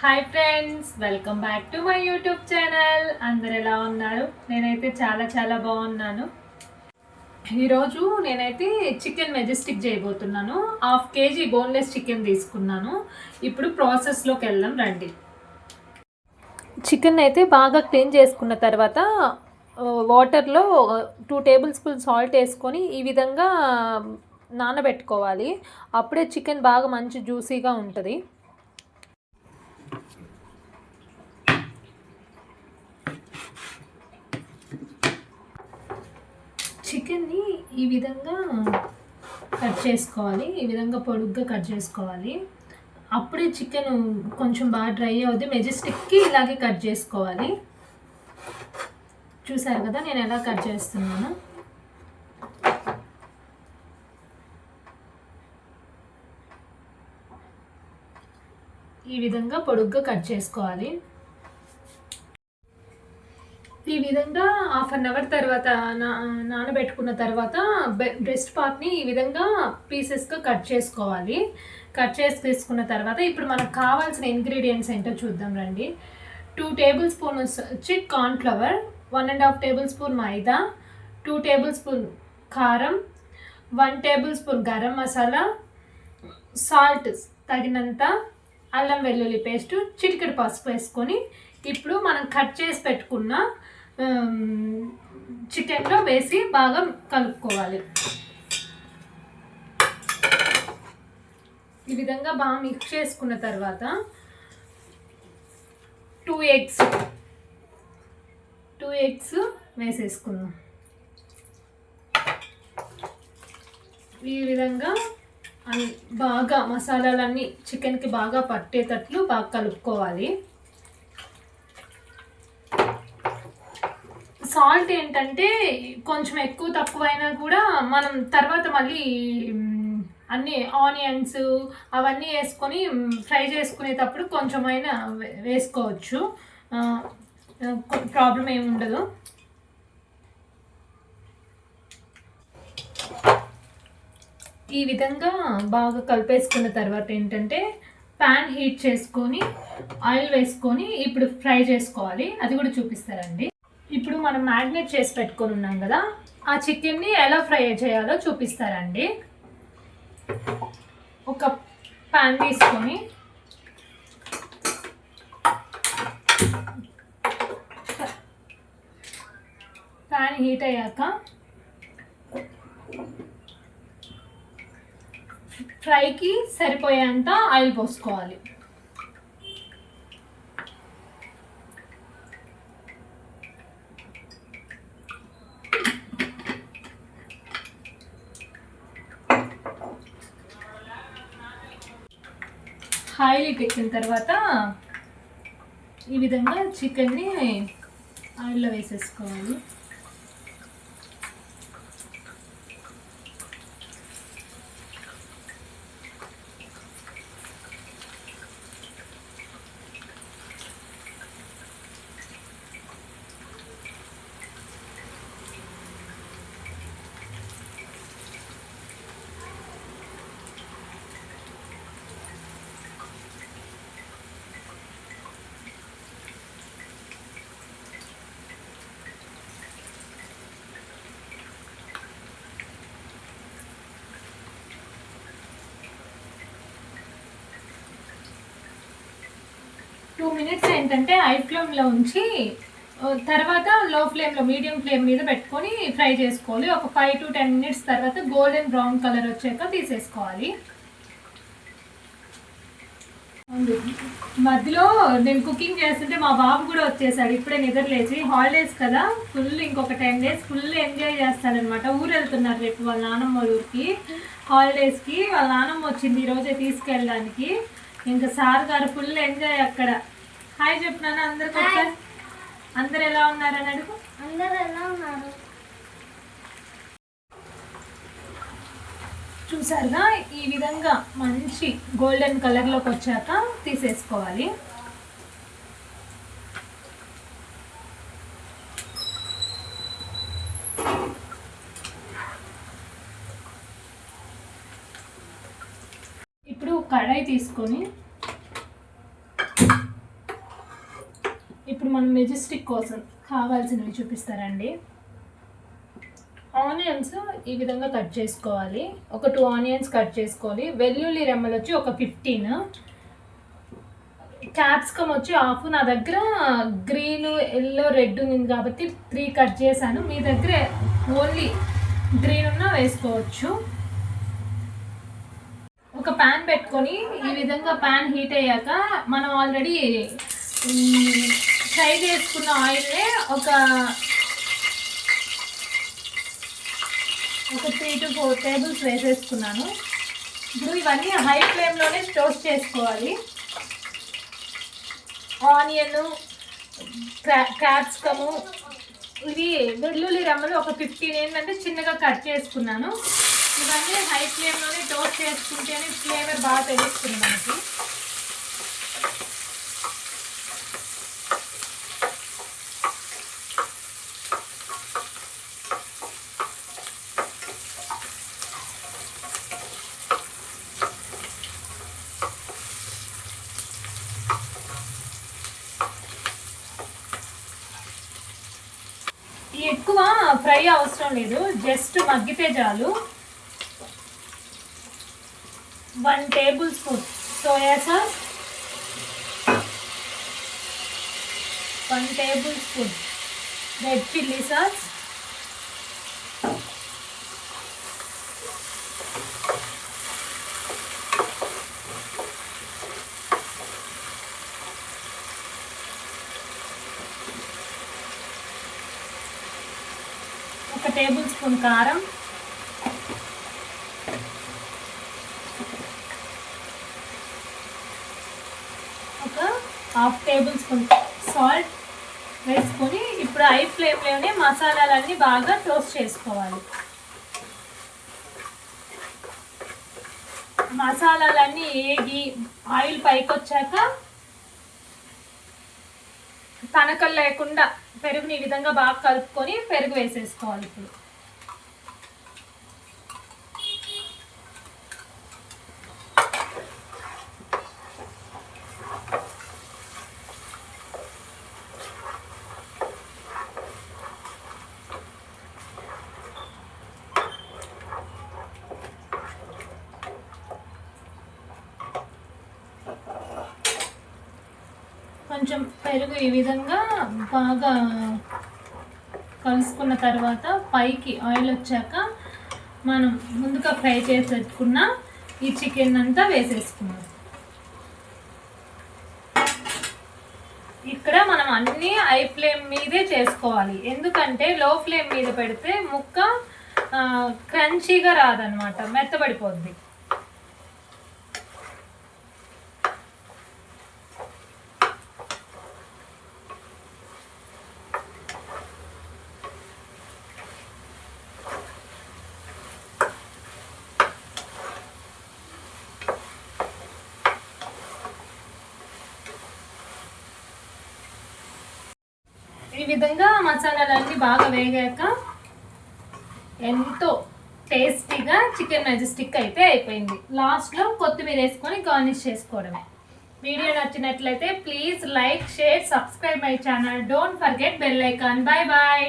Hi friends, welcome back to my YouTube channel. అందరు ఎలా ఉన్నారు? నేనైతే చాలా బాగున్నాను. ఈరోజు నేనైతే చికెన్ మెజెస్టిక్ చేయబోతున్నాను. 1/2 kg బోన్లెస్ చికెన్ తీసుకున్నాను. ఇప్పుడు ప్రాసెస్లోకి వెళ్దాం రండి. చికెన్ అయితే బాగా క్లీన్ చేసుకున్న తర్వాత వాటర్లో 2 టేబుల్ స్పూన్ సాల్ట్ వేసుకొని ఈ విధంగా నానబెట్టుకోవాలి. అప్పుడే చికెన్ బాగా మంచి జ్యూసీగా ఉంటుంది. చికెన్ని ఈ విధంగా కట్ చేసుకోవాలి. ఈ విధంగా పొడుగ్గా కట్ చేసుకోవాలి. అప్పుడే చికెన్ కొంచెం బాగా డ్రై అవుద్ది. మెజెస్టిక్కి ఇలాగే కట్ చేసుకోవాలి. చూసారు కదా నేను ఎలా కట్ చేస్తున్నాను. ఈ విధంగా పొడుగ్గా కట్ చేసుకోవాలి. ఈ విధంగా 1/2 అవర్ తర్వాత నానబెట్టుకున్న తర్వాత బ్రెస్ట్ పార్ట్ని ఈ విధంగా పీసెస్గా కట్ చేసుకోవాలి. కట్ చేసి తీసుకున్న తర్వాత ఇప్పుడు మనకు కావాల్సిన ఇంగ్రీడియంట్స్ ఏంటో చూద్దాం రండి. 2 టేబుల్ స్పూన్స్ వచ్చి కార్న్ఫ్లవర్, 1.5 టేబుల్ స్పూన్ మైదా, 2 టేబుల్ స్పూన్ కారం, 1 table spoon garam masala, salt తగినంత, అల్లం వెల్లుల్లి పేస్టు, చిటికెడు పసుపు వేసుకొని ఇప్పుడు మనం కట్ చేసి పెట్టుకున్న చికెన్లో వేసి బాగా కలుపుకోవాలి. ఈ విధంగా బాగా మిక్స్ చేసుకున్న తర్వాత 2 ఎగ్స్ వేసేసుకుందాం. ఈ విధంగా బాగా మసాలాలన్నీ చికెన్కి బాగా పట్టేటట్లు బాగా కలుపుకోవాలి. సాల్ట్ ఏంటంటే కొంచెం ఎక్కువ తక్కువైనా కూడా మనం తర్వాత మళ్ళీ అన్నీ ఆనియన్స్ అవన్నీ వేసుకొని ఫ్రై చేసుకునేటప్పుడు కొంచెమైనా వేసుకోవచ్చు, ప్రాబ్లం ఏమి ఉండదు. ఈ విధంగా బాగా కలిపేసుకున్న తర్వాత ఏంటంటే ప్యాన్ హీట్ చేసుకొని ఆయిల్ వేసుకొని ఇప్పుడు ఫ్రై చేసుకోవాలి. అది కూడా చూపిస్తారండి. ఇప్పుడు మనం మ్యారినేట్ చేసి పెట్టుకొని ఉన్నాం కదా, ఆ చికెన్ని ఎలా ఫ్రై చేయాలో చూపిస్తారండి. ఒక ప్యాన్ తీసుకొని ప్యాన్ హీట్ అయ్యాక ఫ్రైకి సరిపోయేంత ఆయిల్ పోసుకోవాలి. ఆయిల్ ఎక్కిన తర్వాత ఈ విధంగా చికెన్ని ఆయిల్లో వేసేసుకోవాలి. టూ మినిట్స్ ఏంటంటే హై ఫ్లేమ్లో ఉంచి తర్వాత లో ఫ్లేమ్లో మీడియం ఫ్లేమ్ మీద పెట్టుకొని ఫ్రై చేసుకోవాలి. ఒక 5 to 10 minutes తర్వాత గోల్డెన్ బ్రౌన్ కలర్ వచ్చాక తీసేసుకోవాలి. మధ్యలో నేను కుకింగ్ చేస్తుంటే మా బాబు కూడా వచ్చేసాడు. ఇప్పుడే నిద్రలేచి, హాలిడేస్ కదా, ఫుల్ ఇంకొక 10 days ఫుల్ ఎంజాయ్ చేస్తాడనమాట. ఊరు వెళ్తున్నారు రేపు వాళ్ళ నాన్నమ్మ ఊరికి. హాలిడేస్కి వాళ్ళ నాన్నమ్మ వచ్చింది ఈరోజే తీసుకెళ్ళడానికి. ఇంకా సార్ గారు ఫుల్ ఎంజాయ్ అక్కడ. హాయ్ చెప్పినాను అందరికి. ఒకసారి అందరు ఎలా ఉన్నారు అని అడుగు. అందరు ఎలా ఉన్నారు? చూసారుగా ఈ విధంగా మంచి గోల్డెన్ కలర్లోకి వచ్చాక తీసేసుకోవాలి. ఇప్పుడు కడాయి తీసుకొని ఇప్పుడు మనం మెజెస్టిక్ కోసం కావాల్సినవి చూపిస్తారండి. ఆనియన్స్ ఈ విధంగా కట్ చేసుకోవాలి. ఒక 2 ఆనియన్స్ కట్ చేసుకోవాలి. వెల్లుల్లి రెమ్మలు వచ్చి ఒక 15, క్యాప్సికమ్ వచ్చి హాఫ్. నా దగ్గర గ్రీన్, ఎల్లో, రెడ్ ఉంది కాబట్టి 3 కట్ చేశాను. మీ దగ్గర ఓన్లీ గ్రీన్ ఉన్నా వేసుకోవచ్చు. ఒక ప్యాన్ పెట్టుకొని ఈ విధంగా ప్యాన్ హీట్ అయ్యాక మనం ఆల్రెడీ ఫ్రై చేసుకున్న ఆయిల్నే ఒక 3 to 4 టేబుల్స్ వేసేసుకున్నాను. ఇప్పుడు ఇవన్నీ హై ఫ్లేమ్లోనే టోస్ట్ చేసుకోవాలి. ఆనియన్, క్యాప్సికము, ఇవి వెల్లుల్లి రెమ్మలు ఒక 15 ఏంటంటే చిన్నగా కట్ చేసుకున్నాను. ఇవన్నీ హై ఫ్లేమ్లోనే టోస్ట్ చేసుకుంటేనే ఫ్లేవర్ బాగా తెలుస్తుంది మనకి. ఎక్కువ ఫ్రై అవసరం లేదు, జస్ట్ మగ్గితే చాలు. 1 table spoon soya sauce, 1 table spoon red chilli sauce, 1 table spoon కారం, 1/2 టేబుల్ స్పూన్ సాల్ట్ వేసుకొని ఇప్పుడు హై ఫ్లేమ్లోనే మసాలాలన్నీ బాగా టోస్ట్ చేసుకోవాలి. మసాలాలన్నీ ఏగి ఆయిల్ పైకి వచ్చాక తనకలు లేకుండా పెరుగుని ఈ విధంగా బాగా కలుపుకొని పెరుగు వేసేసుకోవాలి. ఇప్పుడు కొంచెం పెరుగు ఈ విధంగా బాగా కలుసుకున్న తర్వాత పైకి ఆయిల్ వచ్చాక మనం ముందుగా ఫ్రై చేసి పెట్టుకున్న ఈ చికెన్ అంతా వేసేసుకున్నాం. ఇక్కడ మనం అన్నీ హై ఫ్లేమ్ మీదే చేసుకోవాలి, ఎందుకంటే లో ఫ్లేమ్ మీద పెడితే ముక్క క్రంచీగా రాదనమాట, మెత్తబడిపోద్ది. ఈ విధంగా మసాలాలన్నీ బాగా వేగాక ఎంతో టేస్టీగా చికెన్ మెజెస్టిక్ అయితే అయిపోయింది. లాస్ట్లో కొత్తిమీర వేసుకొని గార్నిష్ చేసుకోవడమే. వీడియో నచ్చినట్లయితే please like, share, subscribe my channel. Don't forget bell icon. Bye bye.